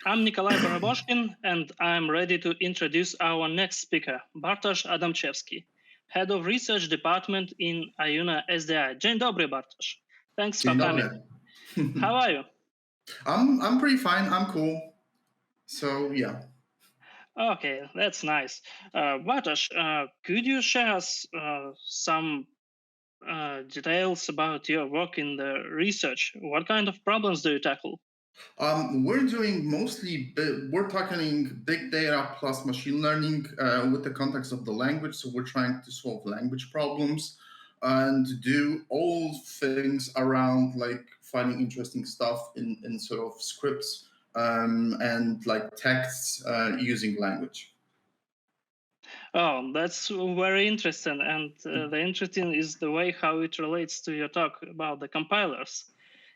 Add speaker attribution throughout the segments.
Speaker 1: I'm Nikolai Baraboshkin, and I'm ready to introduce our next speaker, Bartosz Adamczewski, Head of Research Department in IUNA SDI. Dzień dobry, Bartosz. Thanks for coming. How are you?
Speaker 2: I'm pretty fine. I'm cool. So, yeah.
Speaker 1: Okay, that's nice. Bartosz, could you share us some details about your work in the research? What kind of problems do you tackle?
Speaker 2: We're tackling big data plus machine learning with the context of the language. So we're trying to solve language problems and do all things around like finding interesting stuff in sort of scripts and like texts using language.
Speaker 1: Oh, that's very interesting. And the interesting is the way how it relates to your talk about the compilers.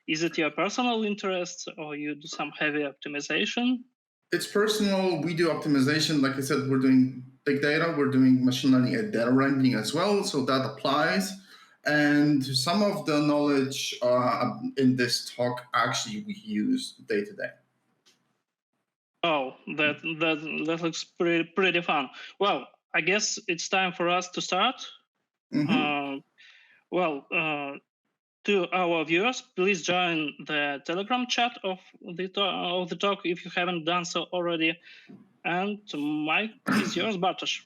Speaker 1: Is it your personal interest or you do some heavy optimization?
Speaker 2: It's personal. We do optimization. Like I said, we're doing big data. We're doing machine learning and data wrangling as well. So that applies. And some of the knowledge in this talk actually we use day to day.
Speaker 1: Oh, that looks pretty fun. Well, I guess it's time for us to start.
Speaker 2: Mm-hmm.
Speaker 1: To our viewers, please join the Telegram chat of the talk if you haven't done so already. And mic is yours, Bartosz.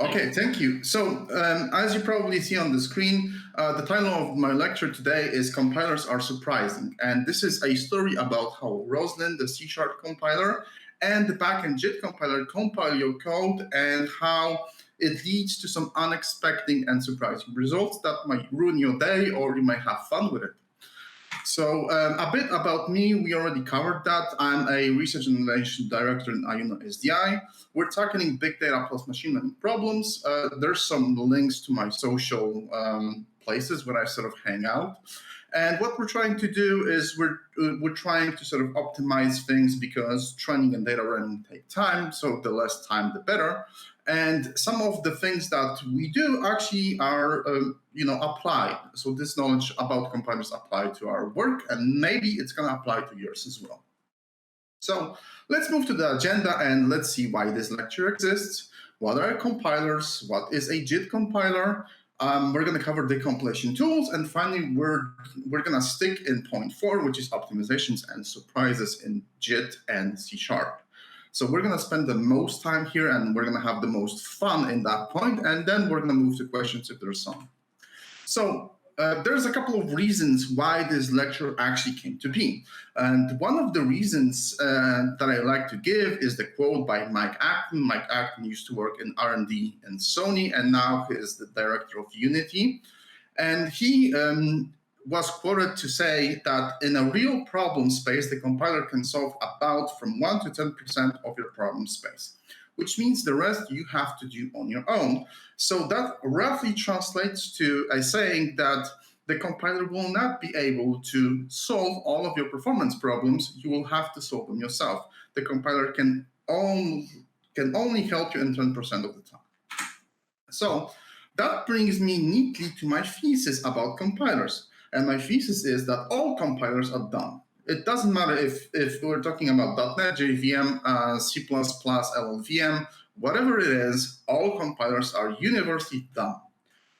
Speaker 2: Okay, thank you. So as you probably see on the screen, the title of my lecture today is Compilers Are Surprising. And this is a story about how Roslyn, the C# compiler, and the backend JIT compiler compile your code and how it leads to some unexpected and surprising results that might ruin your day or you might have fun with it. So a bit about me, we already covered that. I'm a Research and Innovation Director in IUNA SDI. We're tackling big data plus machine learning problems. There's some links to my social places where I sort of hang out. And what we're trying to do is we're trying to sort of optimize things because training and data running take time. So the less time, the better. And some of the things that we do actually are, applied. So this knowledge about compilers apply to our work, and maybe it's going to apply to yours as well. So let's move to the agenda and let's see why this lecture exists. What are compilers? What is a JIT compiler? We're going to cover decompilation tools, and finally, we're going to stick in point 4, which is optimizations and surprises in JIT and C#. So we're going to spend the most time here, and we're going to have the most fun in that point, and then we're going to move to questions if there's some. So there's a couple of reasons why this lecture actually came to be. And one of the reasons that I like to give is the quote by Mike Acton. Mike Acton used to work in R&D in Sony, and now he is the director of Unity. And he was quoted to say that in a real problem space, the compiler can solve about from 1 to 10% of your problem space, which means the rest you have to do on your own. So that roughly translates to a saying that the compiler will not be able to solve all of your performance problems. You will have to solve them yourself. The compiler can only help you in 10% of the time. So that brings me neatly to my thesis about compilers. And my thesis is that all compilers are dumb. It doesn't matter if we're talking about .NET, JVM, C++, LLVM, whatever it is, all compilers are universally dumb.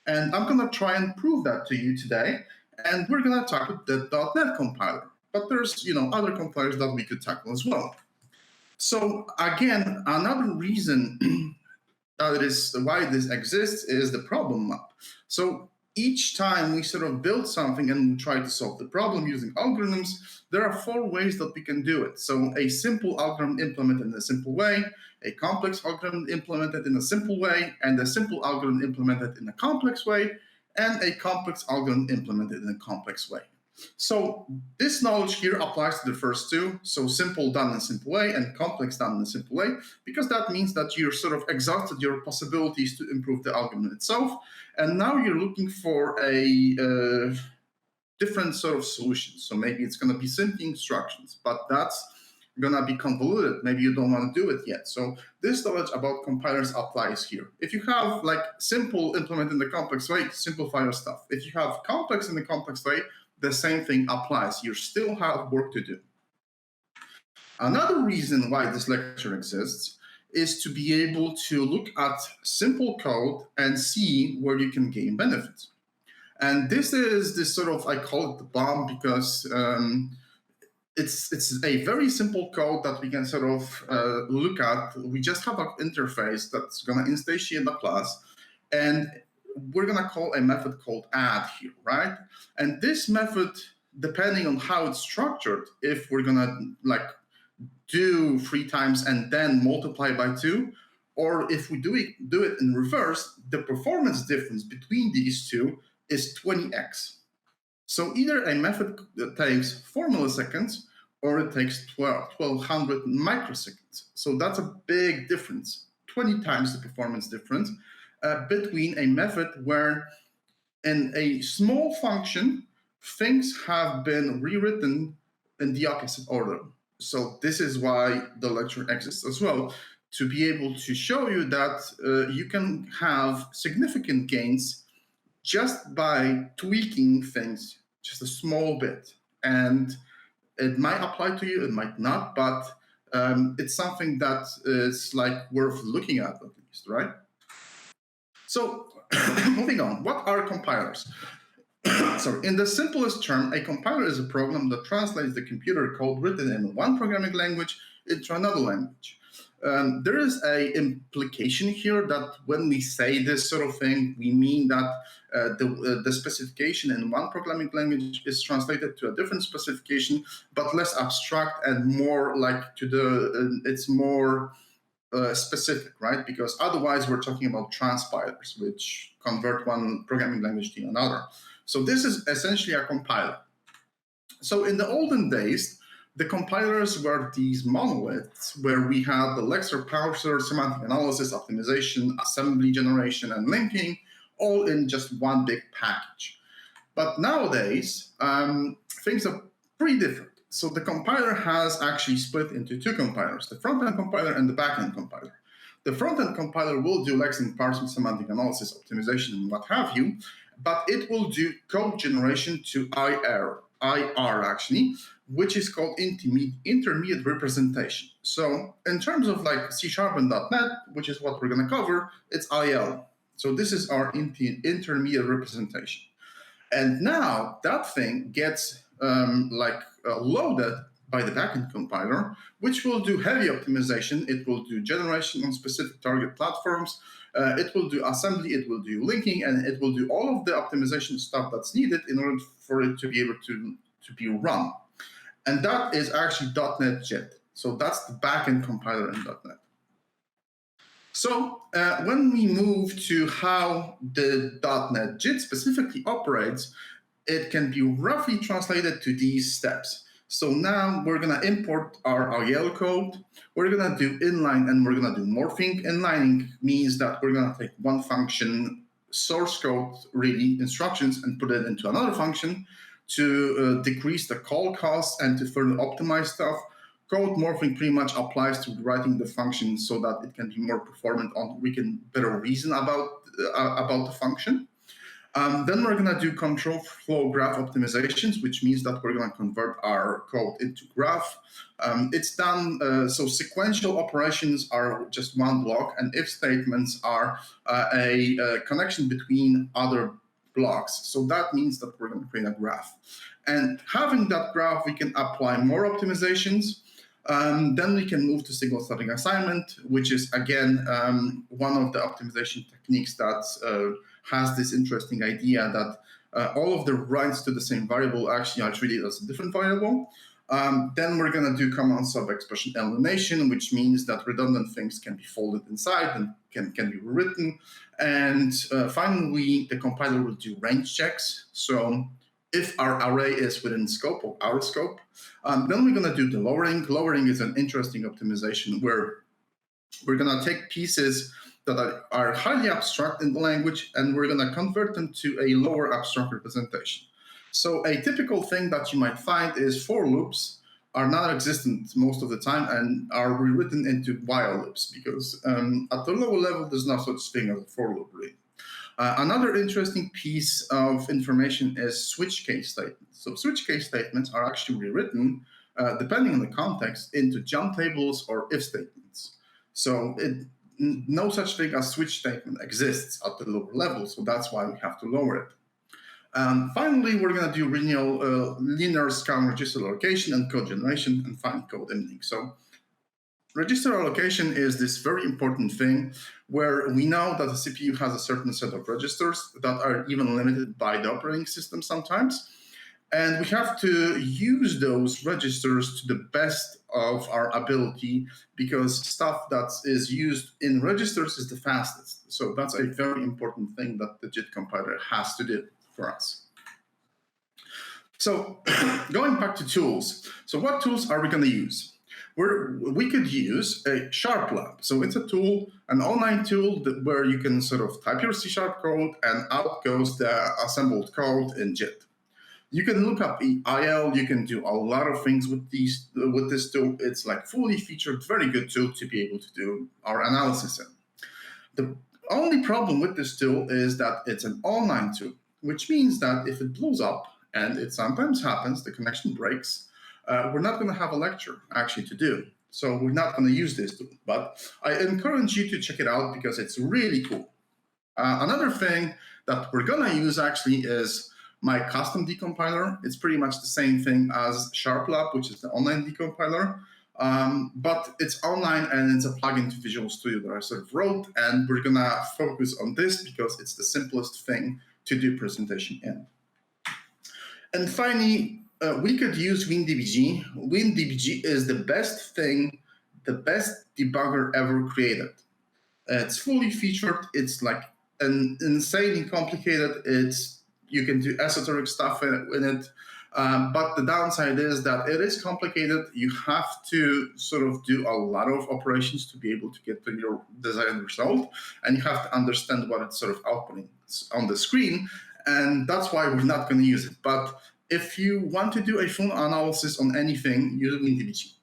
Speaker 2: And I'm going to try and prove that to you today. And we're going to tackle the .NET compiler. But there's other compilers that we could tackle as well. So again, another reason that is why this exists is the problem map. So each time we sort of build something and try to solve the problem using algorithms, there are 4 ways that we can do it. So a simple algorithm implemented in a simple way, a complex algorithm implemented in a simple way, and a simple algorithm implemented in a complex way, and a complex algorithm implemented in a complex way. So this knowledge here applies to the first 2. So simple done in a simple way and complex done in a simple way, because that means that you're sort of exhausted your possibilities to improve the algorithm itself. And now you're looking for a different sort of solution. So maybe it's going to be simple instructions, but that's going to be convoluted. Maybe you don't want to do it yet. So this knowledge about compilers applies here. If you have like simple implemented in the complex way, simplify your stuff. If you have complex in the complex way, the same thing applies. You still have work to do. Another reason why this lecture exists is to be able to look at simple code and see where you can gain benefits. And this is this sort of, I call it the bomb because it's a very simple code that we can sort of look at. We just have an interface that's going to instantiate the class, and we're going to call a method called add here, right? And this method, depending on how it's structured, if we're going to do 3 times and then multiply by 2, or if we do it in reverse, the performance difference between these two is 20x. So either a method that takes 4 milliseconds or it takes 1200 microseconds. So that's a big difference, 20 times the performance difference between a method where in a small function, things have been rewritten in the opposite order. So this is why the lecture exists as well, to be able to show you that you can have significant gains just by tweaking things just a small bit. And it might apply to you, it might not, but it's something that is worth looking at least, right? So moving on, what are compilers? So in the simplest term, a compiler is a program that translates the computer code written in one programming language into another language. There is an implication here that when we say this sort of thing, we mean that the specification in one programming language is translated to a different specification, but less abstract and more it's more specific, right? Because otherwise we're talking about transpilers, which convert one programming language to another. So this is essentially a compiler. So in the olden days, the compilers were these monoliths where we had the lexer, parser, semantic analysis, optimization, assembly generation, and linking, all in just one big package. But nowadays, things are pretty different. So the compiler has actually split into 2 compilers, the front-end compiler and the back-end compiler. The front-end compiler will do lexing, parsing, semantic analysis, optimization, and what have you, but it will do code generation to IR actually, which is called intermediate representation. So in terms of C# and .NET, which is what we're going to cover, it's IL. So this is our intermediate representation. And now that thing gets loaded by the backend compiler, which will do heavy optimization. It will do generation on specific target platforms. It will do assembly, it will do linking, and it will do all of the optimization stuff that's needed in order for it to be able to be run. And that is actually .NET JIT. So that's the backend compiler in .NET. So when we move to how the .NET JIT specifically operates, it can be roughly translated to these steps. So now we're going to import our IL code. We're going to do inline and we're going to do morphing. Inlining means that we're going to take one function, source code, really, instructions, and put it into another function to decrease the call cost and to further optimize stuff. Code morphing pretty much applies to writing the function so that it can be more performant we can better reason about the function. Then we're going to do control flow graph optimizations, which means that we're going to convert our code into graph. It's done, so sequential operations are just one block, and if statements are a connection between other blocks. So that means that we're going to create a graph. And having that graph, we can apply more optimizations. Then we can move to signal starting assignment, which is, again, one of the optimization techniques that has this interesting idea that all of the writes to the same variable actually are treated as a different variable. Then we're going to do command sub-expression elimination, which means that redundant things can be folded inside and can be rewritten. And finally, the compiler will do range checks. So if our array is within scope of our scope, then we're going to do the lowering. Lowering is an interesting optimization where we're going to take pieces that are highly abstract in the language, and we're going to convert them to a lower abstract representation. So a typical thing that you might find is for loops are non-existent most of the time and are rewritten into while loops because at the lower level, there's no such thing as a for loop, really. Another interesting piece of information is switch case statements. So switch case statements are actually rewritten depending on the context, into jump tables or if statements. So no such thing as switch statement exists at the lower level, so that's why we have to lower it. Finally, we're going to do linear scan register allocation and code generation, and finally code imaging. So register allocation is this very important thing where we know that the CPU has a certain set of registers that are even limited by the operating system sometimes. And we have to use those registers to the best of our ability, because stuff that is used in registers is the fastest. So that's a very important thing that the JIT compiler has to do for us. So going back to tools. So what tools are we going to use? We could use a Sharp Lab. So it's a tool, an online tool where you can sort of type your C# code and out goes the assembled code in JIT. You can look up IL. You can do a lot of things with this tool. It's like fully featured, very good tool to be able to do our analysis in. The only problem with this tool is that it's an online tool, which means that if it blows up, and it sometimes happens, the connection breaks, we're not going to have a lecture actually to do. So we're not going to use this tool. But I encourage you to check it out because it's really cool. Another thing that we're going to use actually is my custom decompiler. It's pretty much the same thing as Sharp Lab, which is the online decompiler. But it's online and it's a plugin to Visual Studio that I sort of wrote. And we're going to focus on this because it's the simplest thing to do presentation in. And finally, we could use WinDBG. WinDBG is the best thing, the best debugger ever created. It's fully featured. It's like insanely complicated. You can do esoteric stuff in it. But the downside is that it is complicated. You have to sort of do a lot of operations to be able to get to your desired result. And you have to understand what it's sort of outputting on the screen. And that's why we're not going to use it. But if you want to do a full analysis on anything, use WinDBG.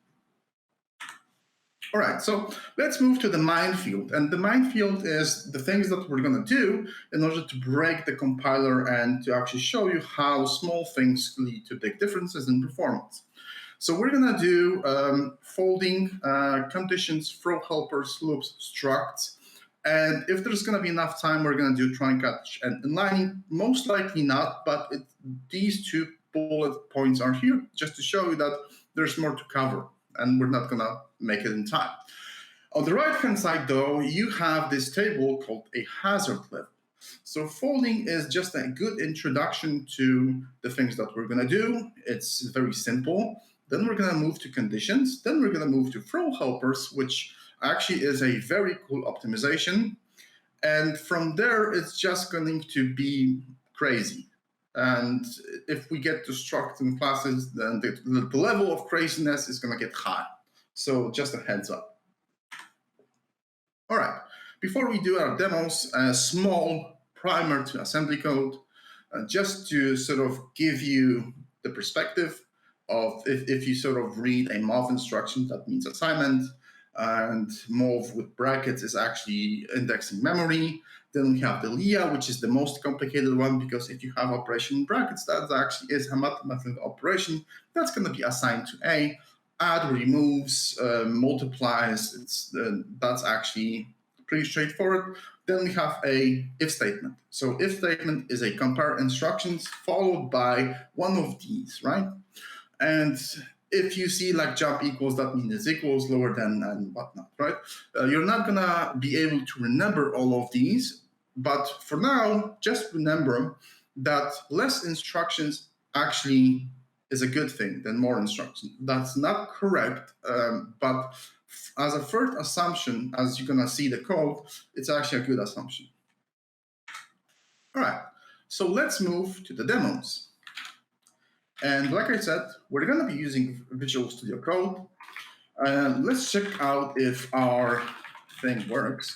Speaker 2: All right, so let's move to the minefield. And the minefield is the things that we're going to do in order to break the compiler and to actually show you how small things lead to big differences in performance. So we're going to do folding, conditions, throw helpers, loops, structs. And if there's going to be enough time, we're going to do try, catch, and inlining. Most likely not, but these 2 bullet points are here just to show you that there's more to cover, and we're not going to make it in time. On the right-hand side, though, you have this table called a hazard level. So folding is just a good introduction to the things that we're going to do. It's very simple. Then we're going to move to conditions. Then we're going to move to throw helpers, which actually is a very cool optimization. And from there, it's just going to be crazy. And if we get to struct and classes, then the level of craziness is going to get high. So just a heads up. All right, before we do our demos, a small primer to assembly code, just to sort of give you the perspective of if you sort of read a MOV instruction, that means assignment, and MOV with brackets is actually indexing memory. Then we have the LIA, which is the most complicated one, because if you have operation in brackets, that actually is a mathematical operation that's going to be assigned to A. Add, removes, multiplies, that's actually pretty straightforward. Then we have a if statement. So if statement is a compare instructions followed by one of these, right? And if you see like jump equals, that means it's equals, lower than, and whatnot, right? You're not gonna be able to remember all of these, but for now, just remember that less instructions actually is a good thing than more instructions. That's not correct, but as a first assumption, as you're gonna see the code, it's actually a good assumption. All right, so let's move to the demos. And like I said, we're going to be using Visual Studio Code. Let's check out if our thing works.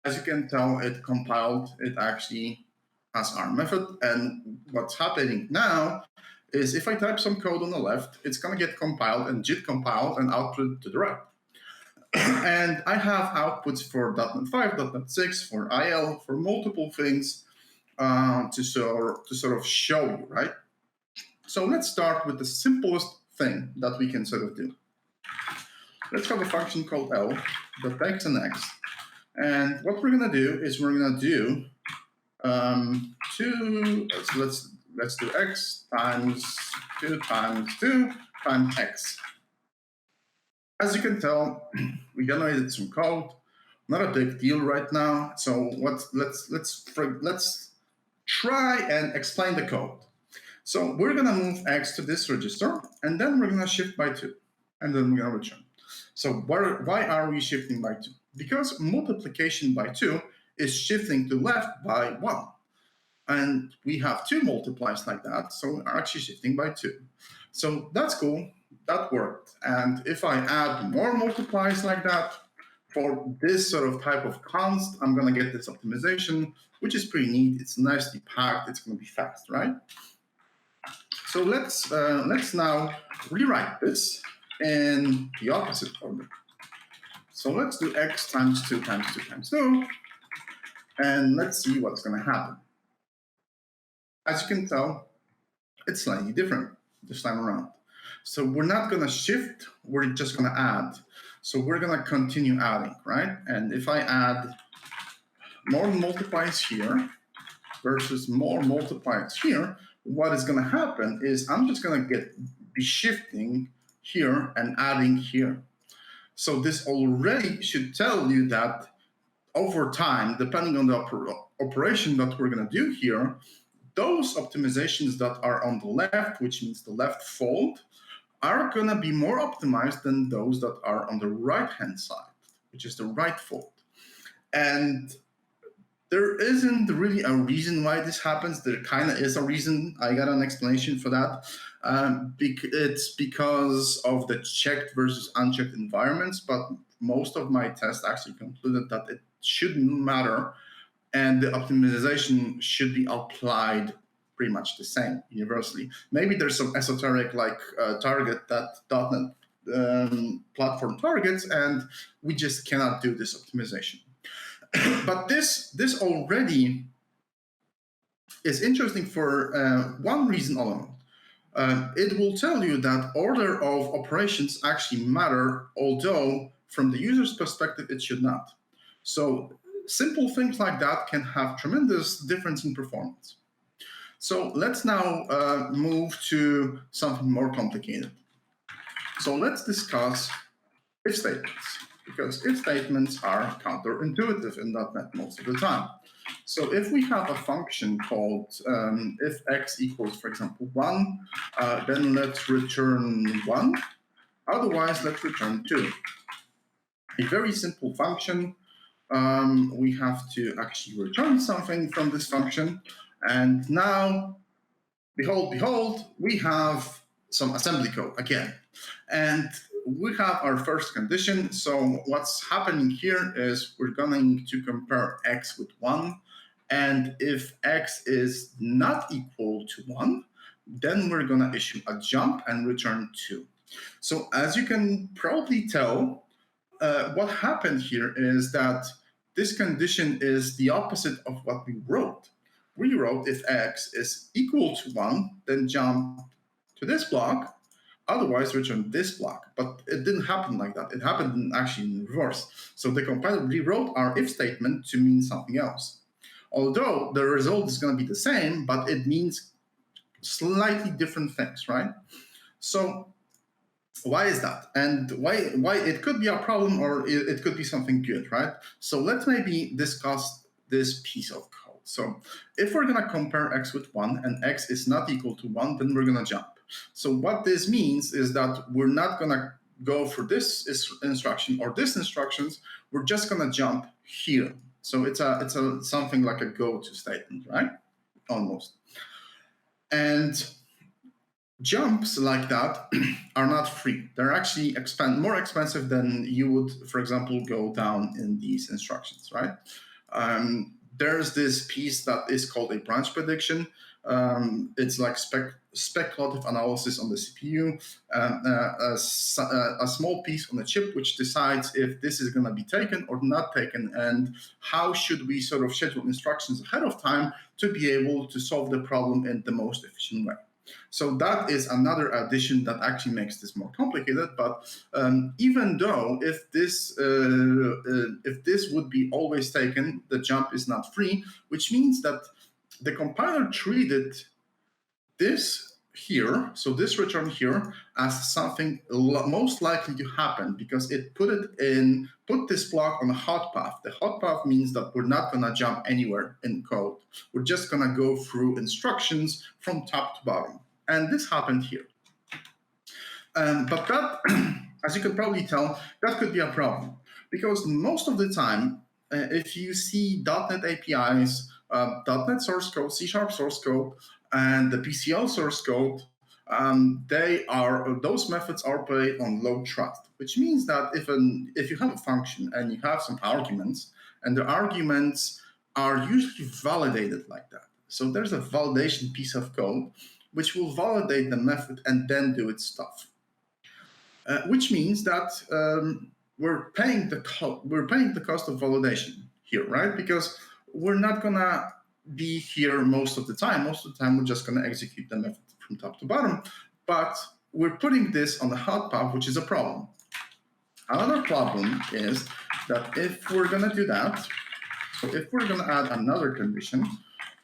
Speaker 2: As you can tell, it compiled. It actually has our method. And what's happening now is if I type some code on the left, it's going to get compiled and JIT compiled and output to the right. And I have outputs for .NET 5, .NET 6, for IL, for multiple things to sort of show you, right? So let's start with the simplest thing that we can sort of do. Let's have a function called L that takes an X. And what we're going to do is we're going to do let's do X times 2 times 2 times X. As you can tell, we generated some code. Not a big deal right now. So let's try and explain the code. So we're going to move X to this register, and then we're going to shift by 2, and then we're going to return. So why are we shifting by 2? Because multiplication by 2 is shifting to left by 1. And we have 2 multiplies like that, so we're actually shifting by 2. So that's cool. That worked. And if I add more multiplies like that, for this sort of type of const, I'm going to get this optimization, which is pretty neat. It's nicely packed. It's going to be fast, right? So let's now rewrite this in the opposite order. So let's do X times 2 times 2 times 2, and let's see what's going to happen. As you can tell, it's slightly different this time around. So we're not going to shift, we're just going to add. So we're going to continue adding, right? And if I add more multiplies here versus more multiplies here, what is going to happen is I'm just going to be shifting here and adding here. So this already should tell you that over time, depending on the operation that we're going to do here, those optimizations that are on the left, which means the left fold, are going to be more optimized than those that are on the right-hand side, which is the right fold. And there isn't really a reason why this happens. There kind of is a reason. I got an explanation for that. It's because of the checked versus unchecked environments, but most of my tests actually concluded that it shouldn't matter, and the optimization should be applied pretty much the same universally. Maybe there's some esoteric target that .NET platform targets, and we just cannot do this optimization. But this already is interesting for one reason alone. It will tell you that order of operations actually matter, although from the user's perspective, it should not. So simple things like that can have tremendous difference in performance. So let's now move to something more complicated. So let's discuss if statements, because if statements are counterintuitive in .NET most of the time. So if we have a function called if x equals, for example, 1, then let's return 1. Otherwise, let's return 2. A very simple function. We have to actually return something from this function. And now, behold, we have some assembly code again. And we have our first condition. So what's happening here is we're going to compare x with 1. And if x is not equal to 1, then we're going to issue a jump and return 2. So as you can probably tell, what happened here is that this condition is the opposite of what we wrote. We wrote if x is equal to 1, then jump to this block, otherwise return this block. But it didn't happen like that. It happened actually in reverse. So the compiler rewrote our if statement to mean something else. Although the result is going to be the same, but it means slightly different things, right? So why is that? And why it could be a problem, or it could be something good, right? So let's maybe discuss this piece of code. So if we're going to compare x with 1 and x is not equal to 1, then we're going to jump. So what this means is that we're not going to go for this instruction or this instructions. We're just going to jump here. So it's something like a go-to statement, right? Almost. And jumps like that are not free. They're actually more expensive than you would, for example, go down in these instructions, right? There's this piece that is called a branch prediction. It's like speculative analysis on the CPU, a small piece on the chip which decides if this is going to be taken or not taken, and how should we sort of schedule instructions ahead of time to be able to solve the problem in the most efficient way. So that is another addition that actually makes this more complicated. But even though if this would be always taken, the jump is not free, which means that the compiler treated this here, so this return here, as something most likely to happen because it put this block on a hot path. The hot path means that we're not going to jump anywhere in code. We're just going to go through instructions from top to bottom. And this happened here. But that, as you can probably tell, that could be a problem because most of the time, if you see .NET APIs, .NET source code, C# source code, and the PCL source code, those methods are based on low trust, which means that if you have a function and you have some arguments, and the arguments are usually validated like that. So there's a validation piece of code which will validate the method and then do its stuff. Which means that we're paying the cost of validation here, right? Because we're not gonna be here most of the time. Most of the time, we're just going to execute the method from top to bottom. But we're putting this on the hot path, which is a problem. Another problem is that if we're going to do that, so if we're going to add another condition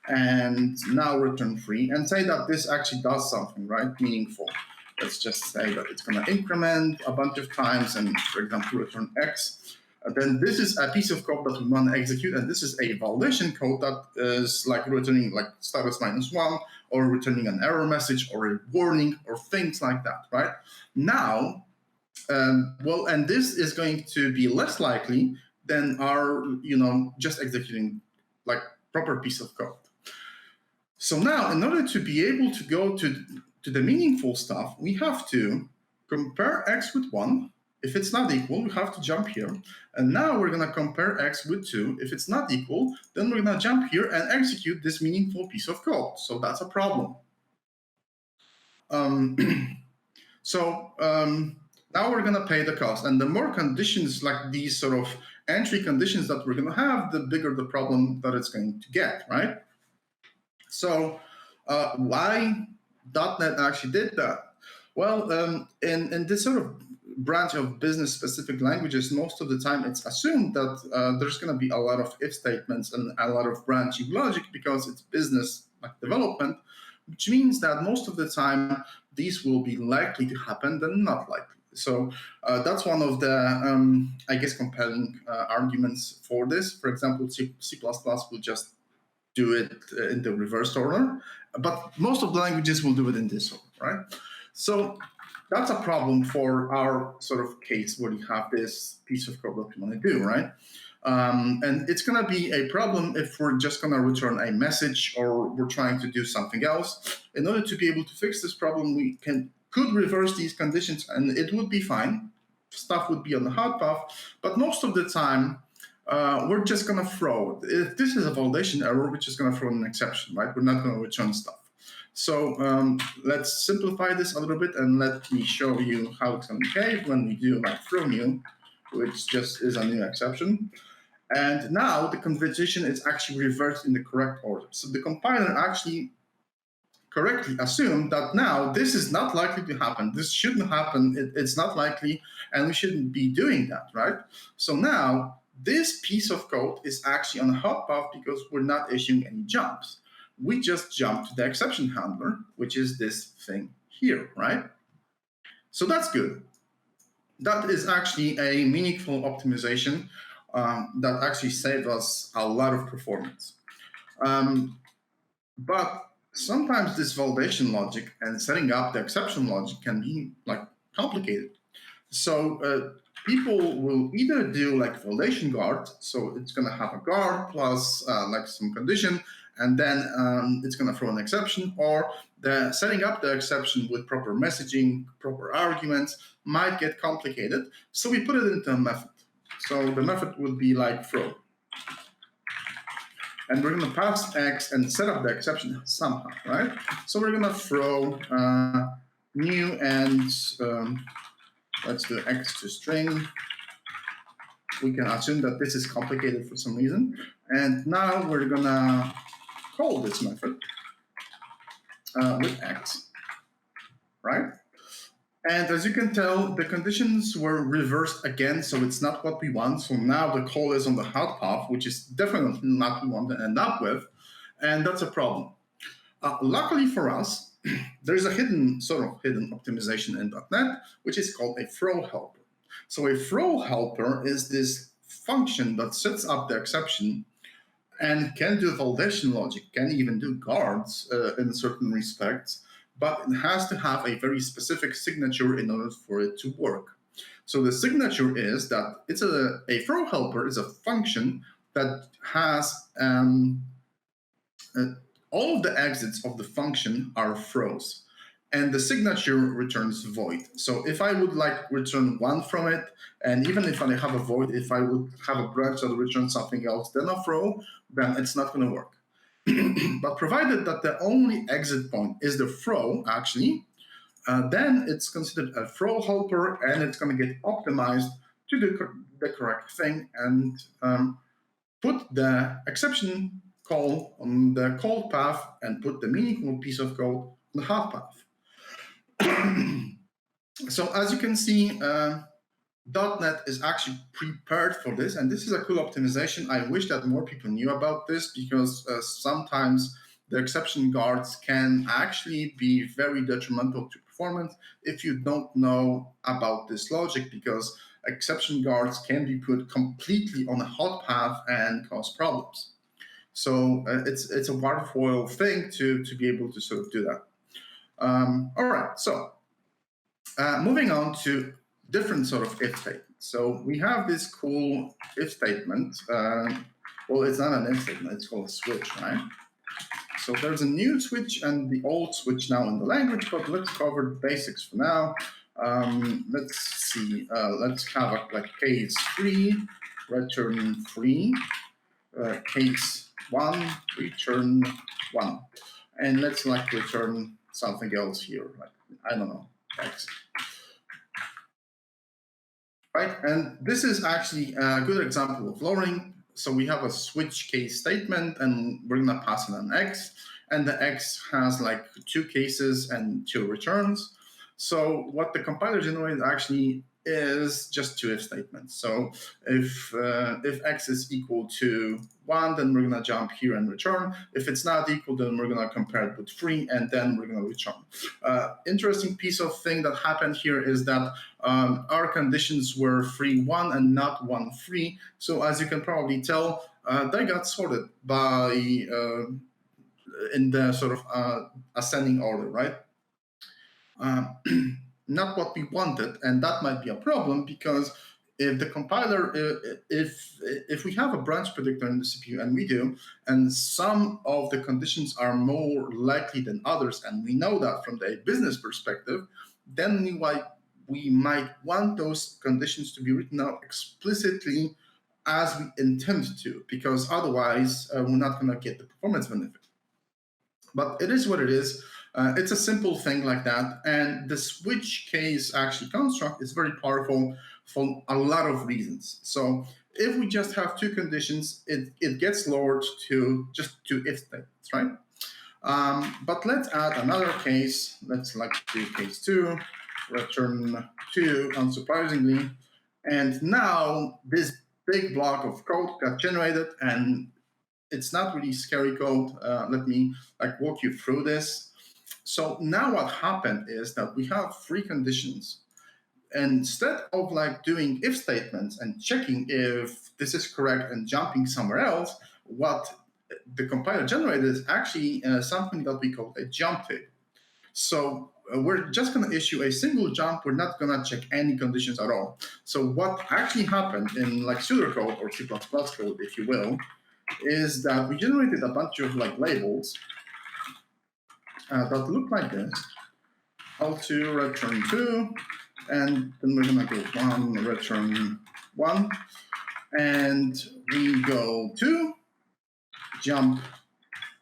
Speaker 2: and now return free and say that this actually does something, right, meaningful. Let's just say that it's going to increment a bunch of times and, for example, return X. Then this is a piece of code that we want to execute, and this is a validation code that is like returning like status -1 or returning an error message or a warning or things like that, right? Now, and this is going to be less likely than our, just executing like proper piece of code. So now, in order to be able to go to the meaningful stuff, we have to compare X with 1. If it's not equal, we have to jump here. And now we're going to compare X with 2. If it's not equal, then we're going to jump here and execute this meaningful piece of code. So that's a problem. Now we're going to pay the cost. And the more conditions like these sort of entry conditions that we're going to have, the bigger the problem that it's going to get, right? So why .NET actually did that? Well, in this sort of branch of business-specific languages, most of the time it's assumed that there's going to be a lot of if statements and a lot of branching logic because it's business development, which means that most of the time these will be likely to happen than not likely. So that's one of the, I guess, compelling arguments for this. For example, C++ will just do it in the reverse order, but most of the languages will do it in this order, right? So that's a problem for our sort of case where you have this piece of code that we want to do, right? And it's going to be a problem if we're just going to return a message or we're trying to do something else. In order to be able to fix this problem, we could reverse these conditions and it would be fine. Stuff would be on the hot path, but most of the time, we're just going to throw, if this is a validation error, we're just going to throw an exception, right? We're not going to return stuff. So let's simplify this a little bit and let me show you how it's going to behave when we do like throw new, which just is a new exception. And now the conversation is actually reversed in the correct order. So the compiler actually correctly assumed that now this is not likely to happen. This shouldn't happen. It's not likely, and we shouldn't be doing that, right? So now this piece of code is actually on a hot path because we're not issuing any jumps. We just jump to the exception handler, which is this thing here, right? So that's good. That is actually a meaningful optimization that actually saved us a lot of performance. But sometimes this validation logic and setting up the exception logic can be like complicated. So people will either do like validation guard, so it's going to have a guard plus like some condition, and then it's going to throw an exception, or the setting up the exception with proper messaging, proper arguments might get complicated. So we put it into a method. So the method would be like throw. And we're going to pass X and set up the exception somehow, right? So we're going to throw new and let's do X to string. We can assume that this is complicated for some reason. And now we're going to call this method with X. right? And as you can tell, the conditions were reversed again, so it's not what we want. So now the call is on the hot path, which is definitely not what we want to end up with, and that's a problem. Luckily for us, there's a hidden optimization in .NET, which is called a throw helper. So a throw helper is this function that sets up the exception and can do validation logic, can even do guards in certain respects, but it has to have a very specific signature in order for it to work. So the signature is that it's a throw helper is a function that has all of the exits of the function are throws, and the signature returns void. So if I would like return 1 from it, and even if I have a void, if I would have a branch that returns something else than a throw, then it's not going to work. But provided that the only exit point is the throw, actually, then it's considered a throw helper, and it's going to get optimized to do the correct thing and put the exception call on the call path and put the meaningful piece of code on the hot path. So as you can see, .NET is actually prepared for this, and this is a cool optimization. I wish that more people knew about this, because sometimes the exception guards can actually be very detrimental to performance if you don't know about this logic, because exception guards can be put completely on a hot path and cause problems. So it's a wonderful thing to be able to sort of do that. All right, so moving on to different sort of if statement. So we have this cool if statement. Well, it's not an if statement, it's called a switch, right? So there's a new switch and the old switch now in the language, but let's cover the basics for now. Let's see, let's have like case 3, return 3, case 1, return 1. And let's like return something else here, like, I don't know, X. Right, and this is actually a good example of lowering. So we have a switch case statement, and we're gonna pass in an X, and the X has like 2 cases and 2 returns. So what the compiler generated actually is just 2 if statements. So if X is equal to 1, then we're gonna jump here and return. If it's not equal, then we're gonna compare it with 3, and then we're gonna return. Interesting piece of thing that happened here is that our conditions were 3-1 and not 1-3. So as you can probably tell, they got sorted by in the sort of ascending order, right? Not what we wanted, and that might be a problem, because if the compiler, if we have a branch predictor in the CPU, and we do, and some of the conditions are more likely than others, and we know that from the business perspective, then we might want those conditions to be written out explicitly as we intend to, because otherwise we're not going to get the performance benefit. But it is what it is. It's a simple thing like that. And the switch case actually construct is very powerful for a lot of reasons. So if we just have 2 conditions, it gets lowered to just 2 if statements, right? But let's add another case. Let's like do case 2, return 2, unsurprisingly. And now this big block of code got generated, and it's not really scary code. Let me like walk you through this. So now what happened is that we have 3 conditions. Instead of like doing if statements and checking if this is correct and jumping somewhere else, what the compiler generated is actually something that we call a jump table. So we're just going to issue a single jump. We're not going to check any conditions at all. So what actually happened in like pseudocode or C++ code, if you will, is that we generated a bunch of like labels that look like this. L2 return 2, and then we're gonna go 1 return 1, and we go to jump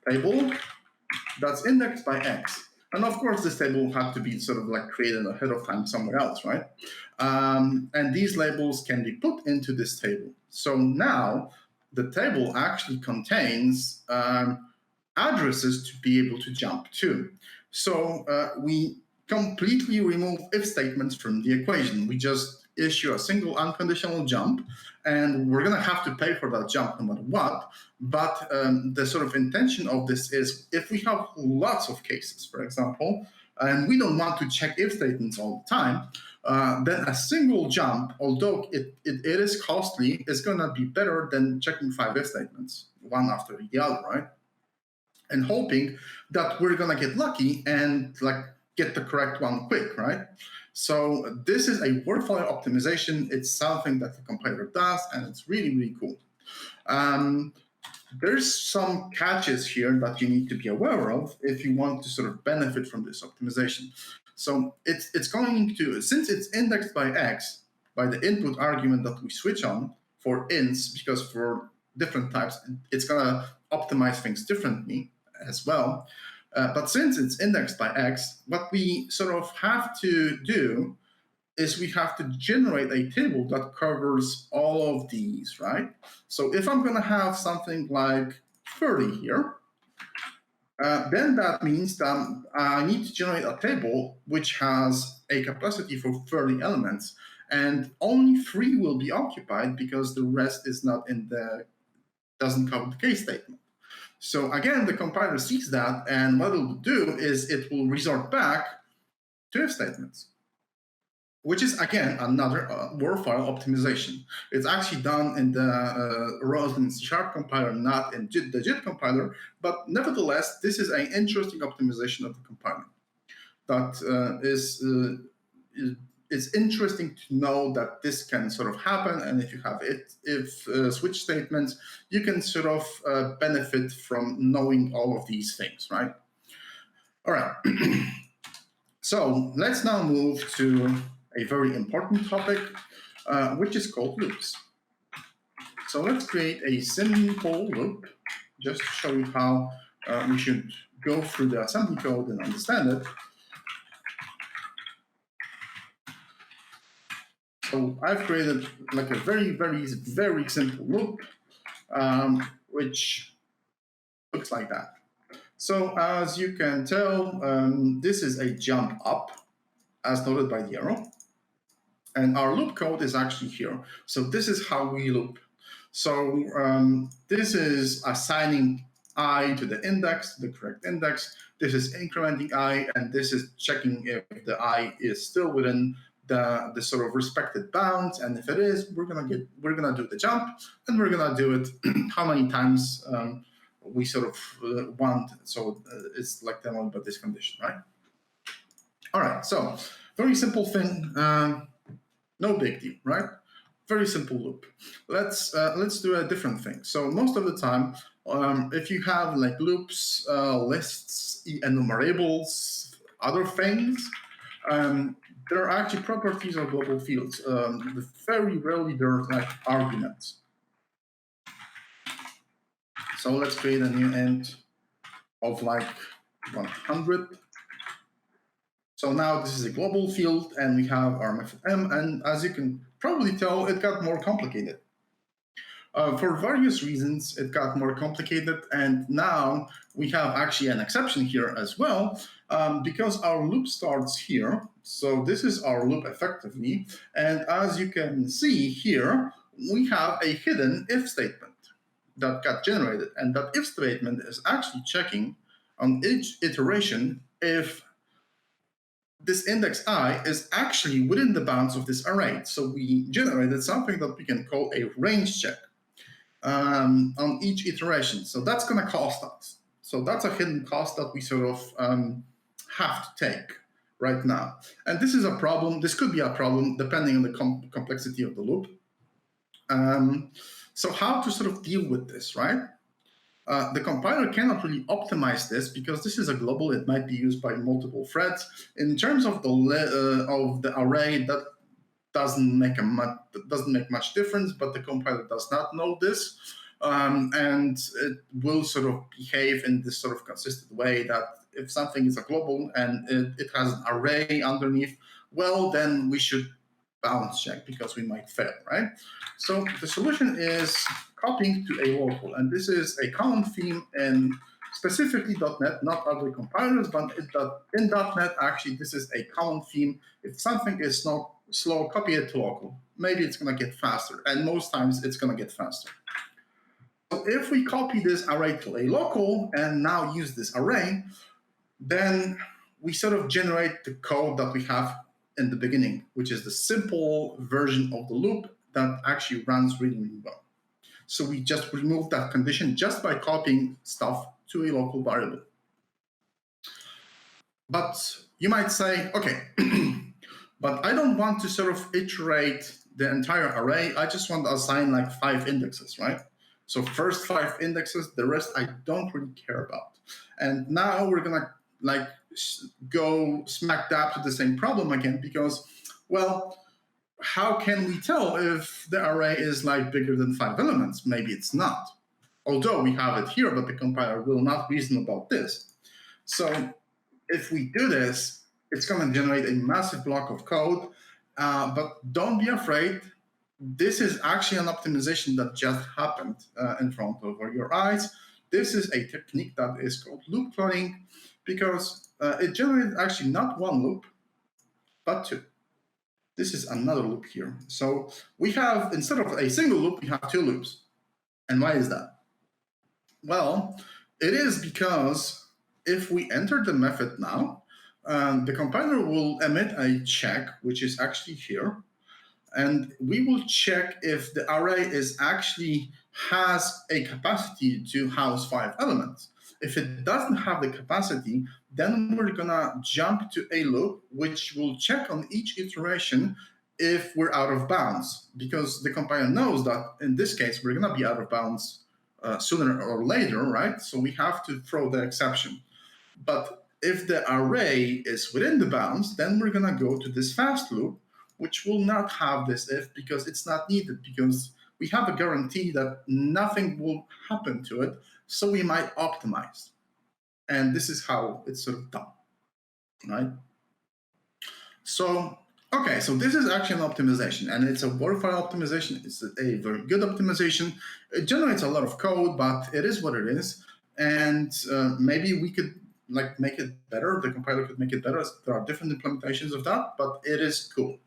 Speaker 2: table that's indexed by X. And of course, this table had to be sort of like created ahead of time somewhere else, right? And these labels can be put into this table. So now the table actually contains addresses to be able to jump to. So we completely remove if statements from the equation. We just issue a single unconditional jump, and we're going to have to pay for that jump no matter what. But the sort of intention of this is if we have lots of cases, for example, and we don't want to check if statements all the time, then a single jump, although it is costly, is going to be better than checking 5 if statements, one after the other, right? And hoping that we're going to get lucky and like get the correct one quick, right? So this is a worthwhile optimization. It's something that the compiler does, and it's really, really cool. There's some catches here that you need to be aware of if you want to sort of benefit from this optimization. So it's going to, since it's indexed by X, by the input argument that we switch on for ints, because for different types, it's going to optimize things differently as well. But since it's indexed by X, what we sort of have to do is we have to generate a table that covers all of these, right? So if I'm going to have something like 30 here, then that means that I need to generate a table which has a capacity for 30 elements, and only 3 will be occupied because the rest is not in the, doesn't cover the case statement. So again, the compiler sees that, and what it will do is it will resort back to if statements, which is, again, another worthwhile optimization. It's actually done in the Roslyn C# compiler, not in the JIT compiler, but nevertheless, this is an interesting optimization of the compiler. That it's interesting to know that this can sort of happen, and if you have if switch statements, you can sort of benefit from knowing all of these things, right? All right. So let's now move to a very important topic, which is called loops. So let's create a simple loop, just to show you how we should go through the assembly code and understand it. So I've created like a very, very, very simple loop, which looks like that. So as you can tell, this is a jump up, as noted by the arrow. And our loop code is actually here. So this is how we loop. So this is assigning I to the index, the correct index. This is incrementing I, and this is checking if the I is still within the sort of respected bounds. And if it is, we're gonna do the jump, and we're gonna do it how many times we sort of want. So it's like demoed by this condition, right? All right. So very simple thing. No big deal, right? Very simple loop. Let's do a different thing. So most of the time, if you have like loops, lists, enumerables, other things, there are actually properties of global fields. Very rarely there are like arguments. So let's create a new int of like 100. So now this is a global field, and we have our method m, and as you can probably tell, it got more complicated. For various reasons, it got more complicated, and now we have actually an exception here as well, because our loop starts here. So this is our loop effectively, and as you can see here, we have a hidden if statement that got generated, and that if statement is actually checking on each iteration if this index I is actually within the bounds of this array. So we generated something that we can call a range check on each iteration. So that's going to cost us. So that's a hidden cost that we sort of have to take right now. And this is a problem. This could be a problem depending on the complexity of the loop. So how to sort of deal with this, right? The compiler cannot really optimize this because this is a global. It might be used by multiple threads. In terms of the array, that doesn't make much difference. But the compiler does not know this, and it will sort of behave in this sort of consistent way that if something is a global and it has an array underneath, well, then we should bounds check because we might fail, right? So the solution is copying to a local, and this is a common theme in specifically .NET, not other compilers, but in .NET, actually, this is a common theme. If something is slow, copy it to local. Maybe it's going to get faster, and most times it's going to get faster. So if we copy this array to a local and now use this array, then we sort of generate the code that we have in the beginning, which is the simple version of the loop that actually runs really, really well. So we just remove that condition just by copying stuff to a local variable. But you might say, okay, but I don't want to sort of iterate the entire array. I just want to assign like 5 indexes, right? So first 5 indexes, the rest I don't really care about. And now we're gonna like go smack dab to the same problem again, because, well, how can we tell if the array is like bigger than 5 elements? Maybe it's not. Although we have it here, but the compiler will not reason about this. So if we do this, it's going to generate a massive block of code, but don't be afraid. This is actually an optimization that just happened in front of your eyes. This is a technique that is called loop cloning, because it generated actually not 1 loop, but 2. This is another loop here. So we have, instead of a single loop, we have 2 loops. And why is that? Well, it is because if we enter the method now, the compiler will emit a check, which is actually here. And we will check if the array is actually has a capacity to house 5 elements. If it doesn't have the capacity, then we're gonna jump to a loop, which will check on each iteration if we're out of bounds, because the compiler knows that in this case, we're gonna be out of bounds sooner or later, right? So we have to throw the exception. But if the array is within the bounds, then we're gonna go to this fast loop, which will not have this if, because it's not needed, because we have a guarantee that nothing will happen to it, so we might optimize. And this is how it's sort of done, right? So, okay, so this is actually an optimization, and it's a worthwhile optimization. It's a very good optimization. It generates a lot of code, but it is what it is. And maybe we could like make it better. The compiler could make it better. There are different implementations of that, but it is cool.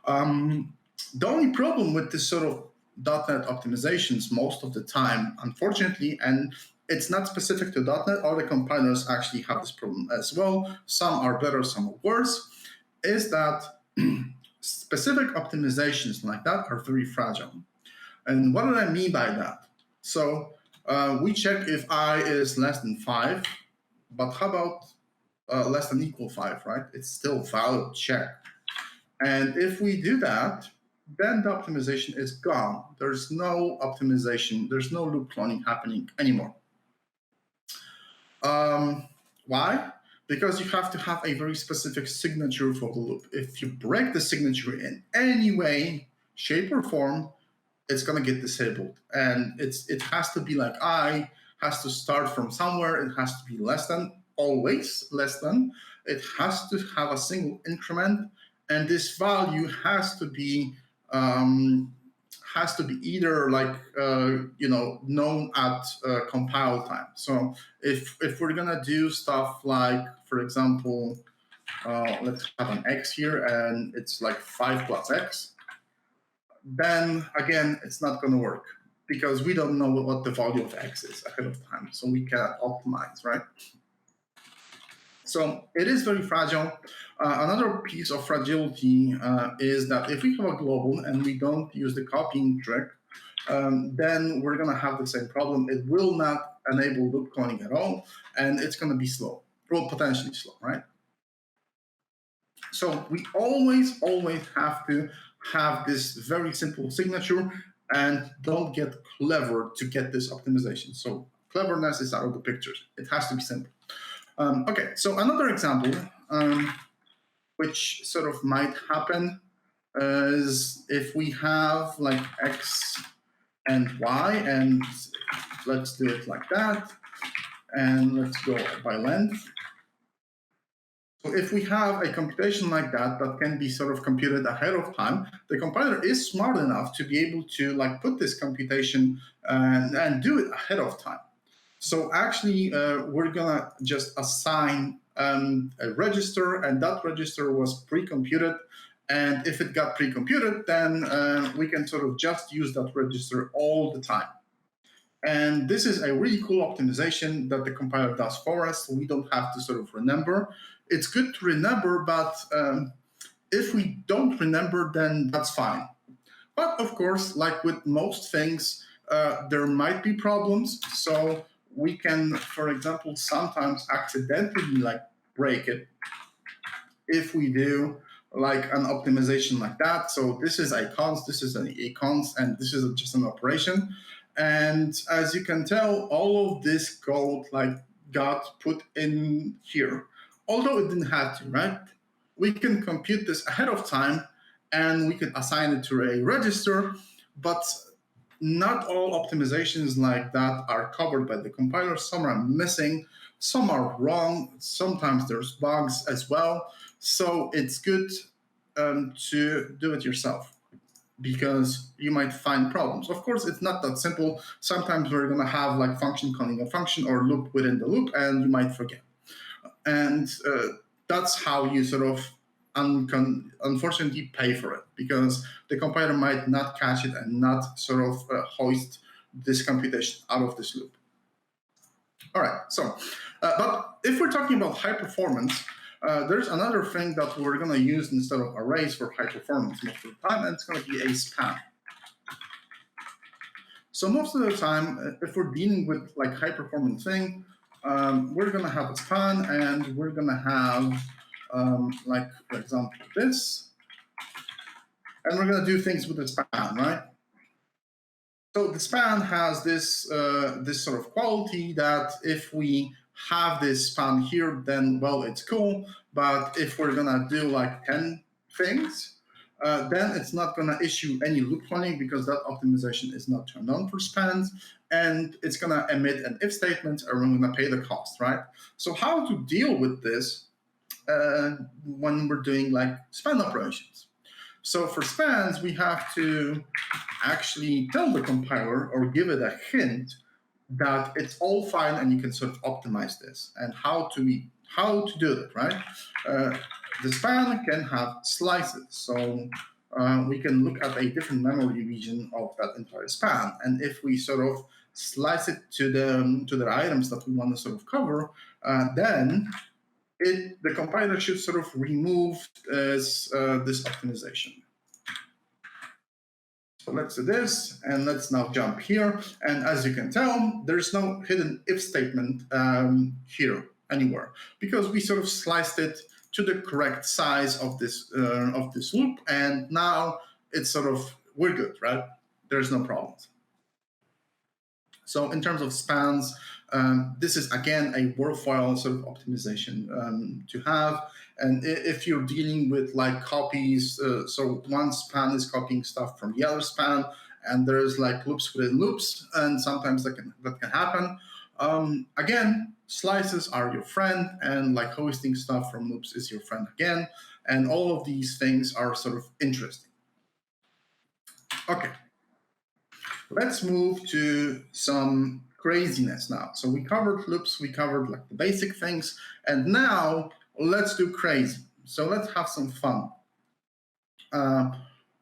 Speaker 2: The only problem with this sort of .NET optimizations most of the time, unfortunately, and it's not specific to .NET, all the compilers actually have this problem as well. Some are better, some are worse, is that specific optimizations like that are very fragile. And what do I mean by that? So we check if I is less than 5, but how about less than equal 5, right? It's still valid check. And if we do that, then the optimization is gone. There's no optimization. There's no loop cloning happening anymore. Why? Because you have to have a very specific signature for the loop. If you break the signature in any way, shape, or form, it's going to get disabled. And it has to be like I, has to start from somewhere. It has to be less than, always less than. It has to have a single increment. And this value has to be either like known at compile time. So if we're gonna do stuff like, for example, let's have an x here, and it's like 5 plus x, then again it's not gonna work because we don't know what the value of x is ahead of time, so we can't optimize, right? So it is very fragile. Another piece of fragility is that if we have a global and we don't use the copying trick, then we're going to have the same problem. It will not enable loop cloning at all, and it's going to be slow, well, potentially slow, right? So we always have to have this very simple signature, and don't get clever to get this optimization. So cleverness is out of the picture. It has to be simple. Okay, so another example, which sort of might happen, is if we have like x and y, and let's do it like that, and let's go by length. So if we have a computation like that that can be sort of computed ahead of time, the compiler is smart enough to be able to like put this computation and do it ahead of time. So actually, we're gonna just assign a register, and that register was pre-computed. And if it got pre-computed, then we can sort of just use that register all the time. And this is a really cool optimization that the compiler does for us. So we don't have to sort of remember. It's good to remember, but if we don't remember, then that's fine. But of course, like with most things, there might be problems. So we can, for example, sometimes accidentally like break it if we do like an optimization like that. So this is a const, this is a const, and this is just an operation. And as you can tell, all of this code like got put in here, although it didn't have to, right? We can compute this ahead of time and we can assign it to a register, but not all optimizations like that are covered by the compiler. Some are missing, some are wrong, sometimes there's bugs as well. So it's good to do it yourself, because you might find problems. Of course, it's not that simple. Sometimes we're going to have like function calling a function or loop within the loop, and you might forget. And that's how you sort of unfortunately pay for it, because the compiler might not catch it and not sort of hoist this computation out of this loop. All right, so, but if we're talking about high performance, there's another thing that we're going to use instead of arrays for high performance most of the time, and it's going to be a span. So most of the time, if we're dealing with like high performance thing, we're going to have a span, and we're going to have like, for example, this, and we're going to do things with the span, right? So the span has this this sort of quality that if we have this span here, then, well, it's cool. But if we're going to do like 10 things, then it's not going to issue any loop warning, because that optimization is not turned on for spans. And it's going to emit an if statement, and we're going to pay the cost, right? So how to deal with this when we're doing like span operations? So for spans, we have to actually tell the compiler or give it a hint that it's all fine and you can sort of optimize this, and how to do it, right? The span can have slices, so we can look at a different memory region of that entire span, and if we sort of slice it to the items that we want to sort of cover, then the compiler should sort of remove this optimization. So let's do this, and let's now jump here. And as you can tell, there's no hidden if statement here anywhere, because we sort of sliced it to the correct size of this loop, and now it's sort of, we're good, right? There's no problems. So in terms of spans, this is again a worthwhile sort of optimization to have. And if you're dealing with like copies, so one span is copying stuff from the other span, and there's like loops within loops, and sometimes that can happen. Again, slices are your friend, and like hosting stuff from loops is your friend again. And all of these things are sort of interesting. Okay. Let's move to some craziness now. So we covered loops, we covered like the basic things, and now let's do crazy. So let's have some fun.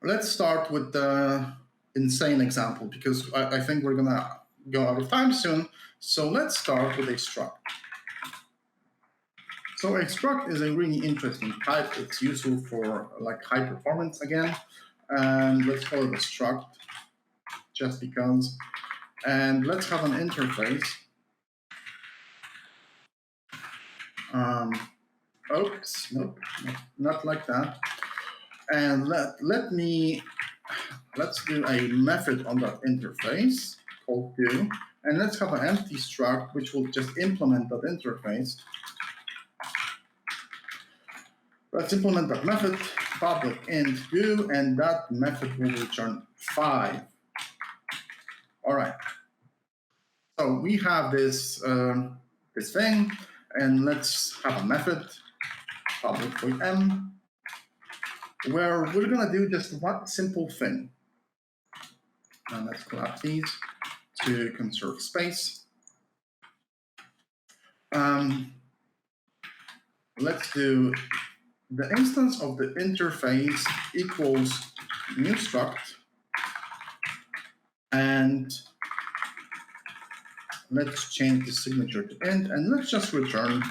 Speaker 2: Let's start with the insane example, because I think we're gonna go out of time soon. So let's start with a struct. So a struct is a really interesting type. It's useful for like high performance again. And let's call it a struct, just because. And let's have an interface. Oops, nope, not like that. And let's do a method on that interface called do, and let's have an empty struct which will just implement that interface. Let's implement that method, public int do, and that method will return 5. All right. So we have this this thing, and let's have a method, public void m, where we're gonna do just one simple thing. And let's collapse these to conserve space. let's do the instance of the interface equals new struct, and let's change the signature to int, and let's just return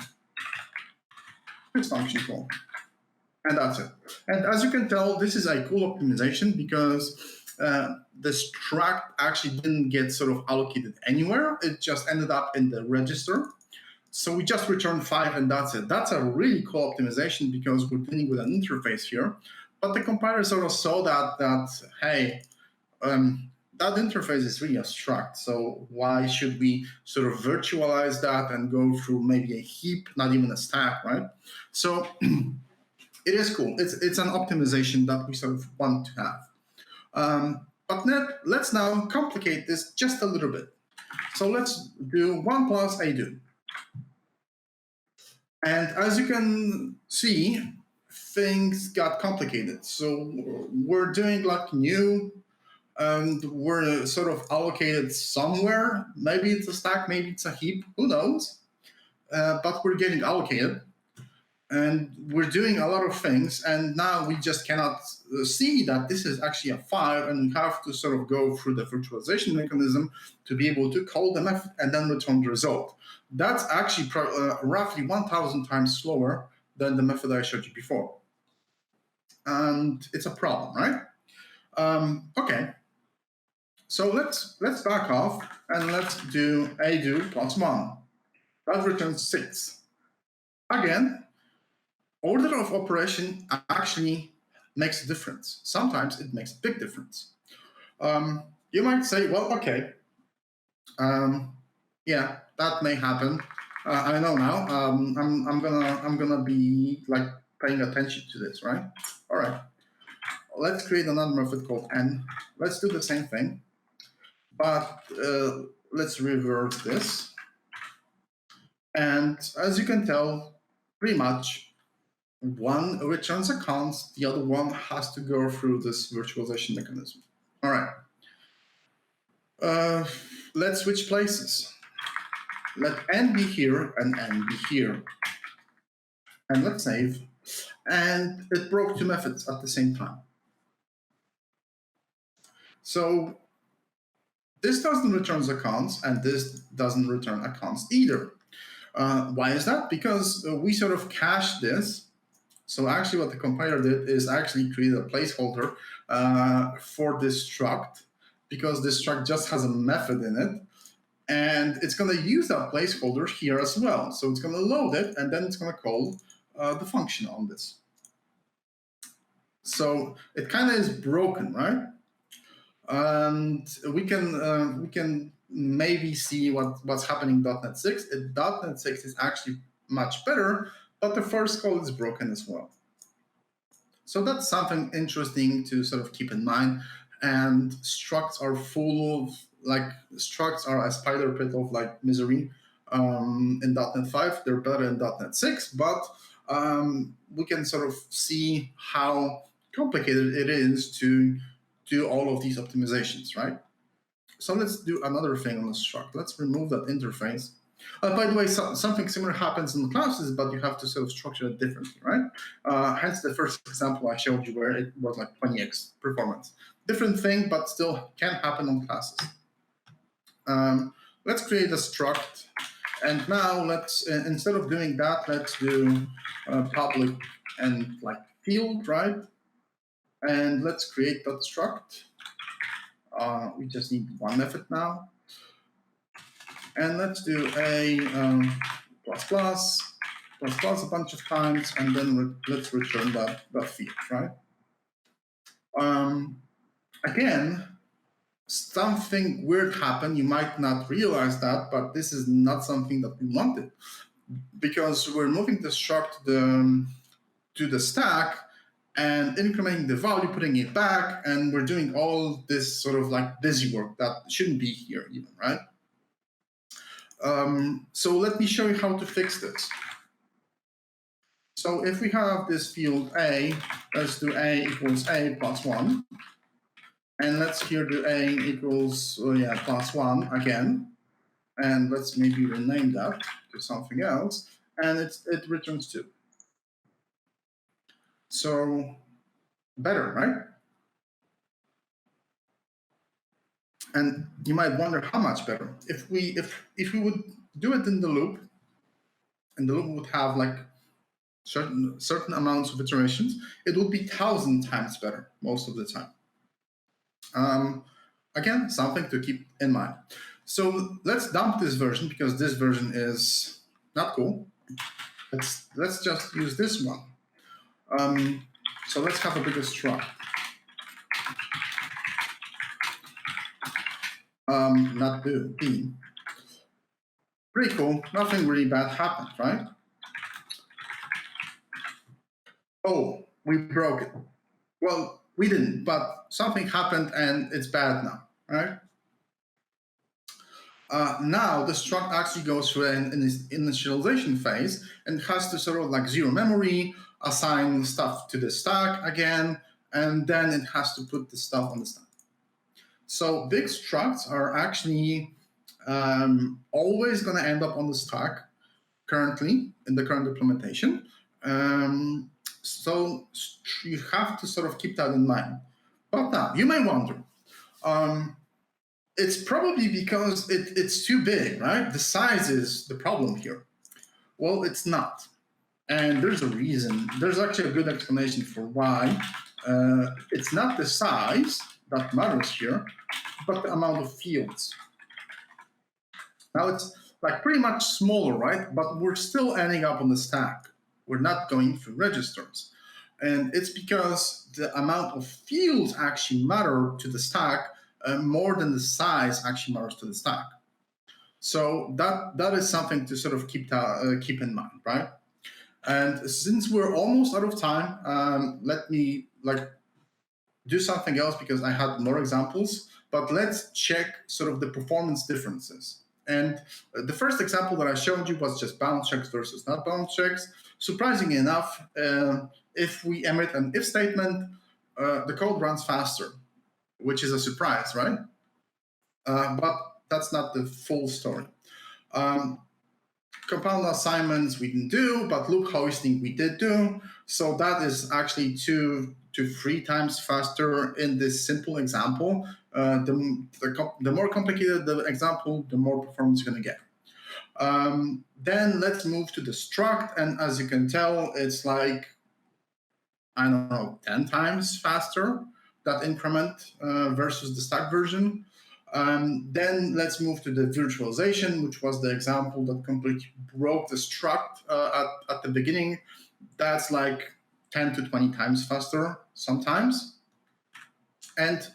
Speaker 2: this function call. And that's it. And as you can tell, this is a cool optimization because the struct actually didn't get sort of allocated anywhere. It just ended up in the register. So we just returned 5 and that's it. That's a really cool optimization because we're dealing with an interface here. But the compiler sort of saw that hey, that interface is really a struct. So why should we sort of virtualize that and go through maybe a heap, not even a stack, right? So it is cool. It's an optimization that we sort of want to have. But let's now complicate this just a little bit. So let's do 1 plus a do. And as you can see, things got complicated. So we're doing like new, and we're sort of allocated somewhere. Maybe it's a stack, maybe it's a heap, who knows? But we're getting allocated. And we're doing a lot of things, and now we just cannot see that this is actually a file, and we have to sort of go through the virtualization mechanism to be able to call the method and then return the result. That's actually roughly 1,000 times slower than the method I showed you before. And it's a problem, right? Okay, so let's back off, and let's do a do plus 1. That returns 6. Again, order of operation actually makes a difference. Sometimes it makes a big difference. You might say, well, okay, yeah, that may happen. I know now. I'm gonna be like paying attention to this, right? All right. Let's create another method called n. Let's do the same thing, but let's reverse this. And as you can tell, pretty much, one returns a const, the other one has to go through this virtualization mechanism. All right. Let's switch places. Let n be here and n be here. And let's save. And it broke 2 methods at the same time. So this doesn't return a const, and this doesn't return a const either. Why is that? Because we sort of cached this. So actually what the compiler did is actually create a placeholder for this struct, because this struct just has a method in it, and it's going to use that placeholder here as well. So it's going to load it, and then it's going to call the function on this. So it kind of is broken, right? And we can maybe see what's happening in .NET 6. .NET 6 is actually much better, but the first call is broken as well. So that's something interesting to sort of keep in mind. And structs are full of, like, structs are a spider pit of like misery in .NET 5. They're better in .NET 6, but we can sort of see how complicated it is to do all of these optimizations, right? So let's do another thing on the struct. Let's remove that interface. By the way, something similar happens in the classes, but you have to sort of structure it differently, right? Hence the first example I showed you where it was like 20x performance. Different thing, but still can happen on classes. Let's create a struct. And now let's, instead of doing that, let's do public and like field, right? And let's create that struct. We just need one method now. And let's do a plus plus a bunch of times, and then let's return that field, right? Again, something weird happened. You might not realize that, but this is not something that we wanted, because we're moving the struct to the stack and incrementing the value, putting it back, and we're doing all this sort of like busy work that shouldn't be here even, right? So let me show you how to fix this. So if we have this field a, let's do a equals a plus 1. And let's here do a equals plus 1 again. and let's maybe rename that to something else, and it returns 2. So better, right? And you might wonder how much better. If we would do it in the loop, and the loop would have like certain amounts of iterations, it would be 1,000 times better most of the time. Again, something to keep in mind. So let's dump this version because this version is not cool. Let's just use this one. So let's have a bigger struct. Not do, B. Pretty cool. Nothing really bad happened, right? Oh, we broke it. Well, we didn't, but something happened and it's bad now, right? Now the struct actually goes through an initialization phase and has to sort of like zero memory, assign stuff to the stack again, and then it has to put the stuff on the stack. So big structs are actually always going to end up on the stack currently in the current implementation. So you have to sort of keep that in mind. But now you may wonder, it's probably because it's too big, right? The size is the problem here. Well, it's not. And there's a reason. There's actually a good explanation for why. It's not the size that matters here, but the amount of fields. Now it's like pretty much smaller, right? But we're still ending up on the stack. We're not going through registers. And it's because the amount of fields actually matter to the stack more than the size actually matters to the stack. So that is something to sort of keep in mind, right? And since we're almost out of time, let me do something else because I had more examples, but let's check sort of the performance differences. And the first example that I showed you was just bounce checks versus not bounce checks. Surprisingly enough, if we emit an if statement, the code runs faster, which is a surprise, right? But that's not the full story. Compound assignments we didn't do, but loop hoisting we did do. So that is actually 2 to 3 times faster in this simple example. The more complicated the example, the more performance you're going to get. Then let's move to the struct. And as you can tell, it's like, I don't know, 10 times faster, that increment versus the stack version. Then let's move to the virtualization, which was the example that completely broke the struct at the beginning. That's like 10 to 20 times faster sometimes. And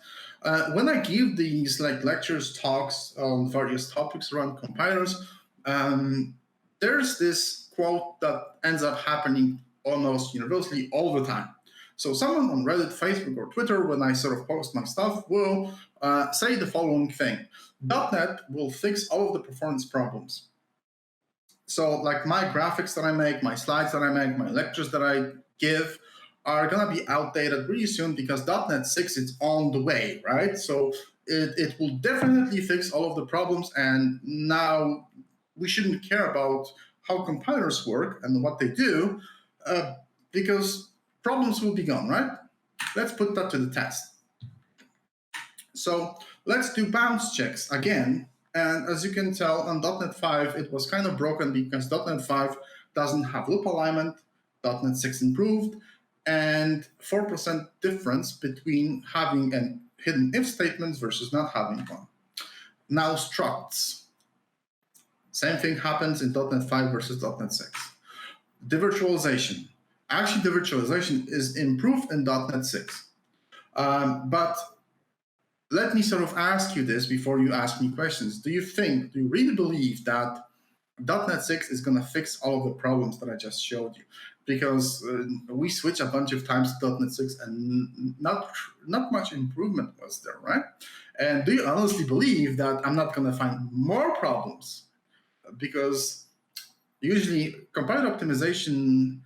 Speaker 2: when I give these like lectures, talks on various topics around compilers, there's this quote that ends up happening almost universally all the time. So someone on Reddit, Facebook, or Twitter, when I sort of post my stuff, will say the following thing: .NET will fix all of the performance problems. So like my graphics that I make, my slides that I make, my lectures that I give are going to be outdated really soon because .NET 6 is on the way, right? So it will definitely fix all of the problems, and now we shouldn't care about how compilers work and what they do because problems will be gone, right? Let's put that to the test. So let's do bounce checks again. And as you can tell, on .NET 5, it was kind of broken because .NET 5 doesn't have loop alignment, .NET 6 improved, and 4% difference between having a hidden if statements versus not having one. Now structs. Same thing happens in .NET 5 versus .NET 6. The virtualization. Actually, the virtualization is improved in .NET 6. But let me sort of ask you this before you ask me questions. Do you really believe that .NET 6 is going to fix all of the problems that I just showed you? Because we switched a bunch of times to .NET 6 and not much improvement was there, right? And do you honestly believe that I'm not going to find more problems? Because usually compiler optimizations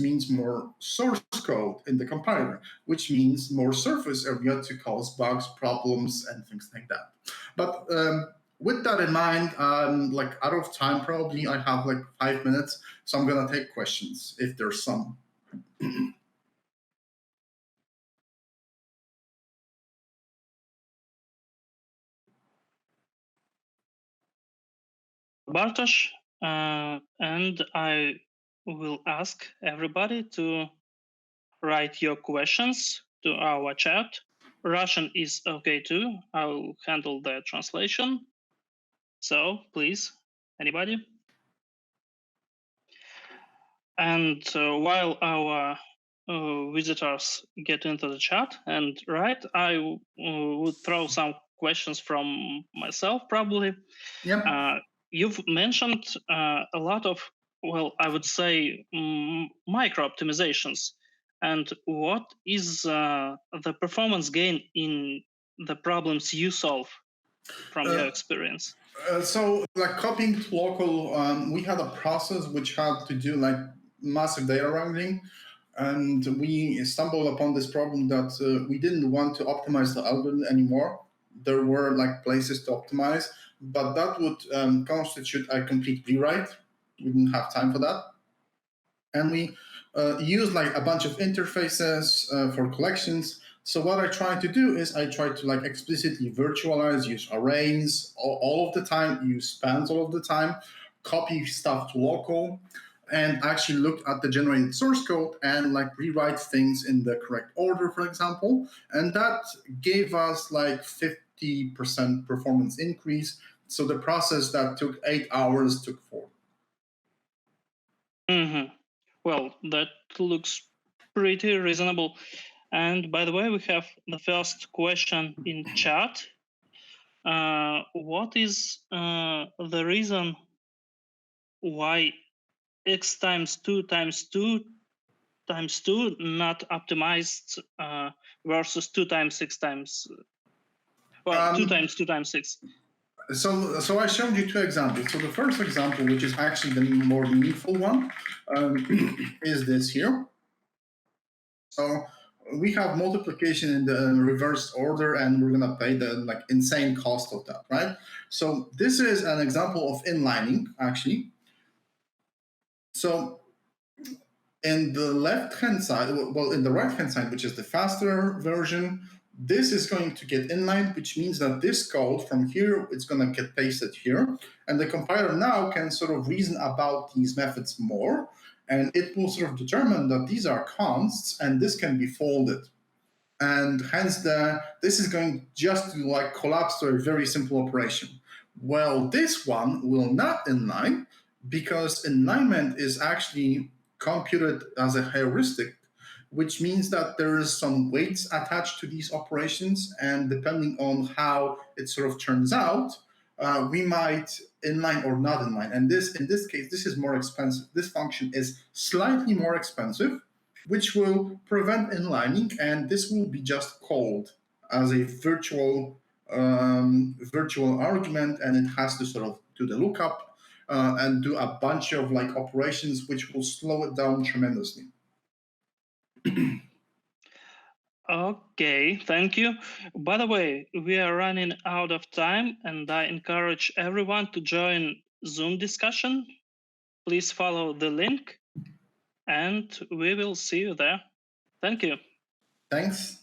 Speaker 2: means more source code in the compiler, which means more surface area to cause bugs, problems, and things like that. But with that in mind, like out of time, probably I have like 5 minutes, so I'm gonna take questions if there's some.
Speaker 1: Bartosz, and I will ask everybody to write your questions to our chat. Russian is okay too. I'll handle the translation. So please, anybody? And while our visitors get into the chat and write, I would throw some questions from myself probably.
Speaker 2: Yeah.
Speaker 1: You've mentioned a lot of, well, I would say micro optimizations. And what is the performance gain in the problems you solve from your experience?
Speaker 2: So like copying to local, we had a process which had to do like massive data wrangling. And we stumbled upon this problem that we didn't want to optimize the algorithm anymore. There were like places to optimize, but that would constitute a complete rewrite. We didn't have time for that. And we used like a bunch of interfaces for collections. So what I try to do is I try to like explicitly virtualize, use arrays all of the time, use spans all of the time, copy stuff to local, and actually look at the generated source code and like rewrite things in the correct order, for example. And that gave us like 50% performance increase. So the process that took 8 hours took 4.
Speaker 1: Mm-hmm. Well, that looks pretty reasonable. And by the way, we have the first question in chat. What is the reason why x times 2 times 2 times 2 not optimized versus 2 times 6 times, 2 times 2 times 6?
Speaker 2: So I showed you 2 examples. So the first example, which is actually the more meaningful one, is this here. So we have multiplication in the reverse order, and we're gonna pay the like insane cost of that, right? So this is an example of inlining, actually. So in the left-hand side, well, in the right-hand side, which is the faster version, this is going to get inlined, which means that this code from here, it's going to get pasted here. And the compiler now can sort of reason about these methods more. And it will sort of determine that these are consts, and this can be folded. And hence, this is going just to like collapse to a very simple operation. Well, this one will not inline, because inlinement is actually computed as a heuristic, which means that there is some weights attached to these operations, and depending on how it sort of turns out, we might inline or not inline. And in this case, this is more expensive. This function is slightly more expensive, which will prevent inlining, and this will be just called as a virtual argument, and it has to sort of do the lookup and do a bunch of like operations, which will slow it down tremendously.
Speaker 1: Okay, thank you. By the way, we are running out of time, and I encourage everyone to join Zoom discussion. Please follow the link, and we will see you there. Thank you.
Speaker 2: Thanks.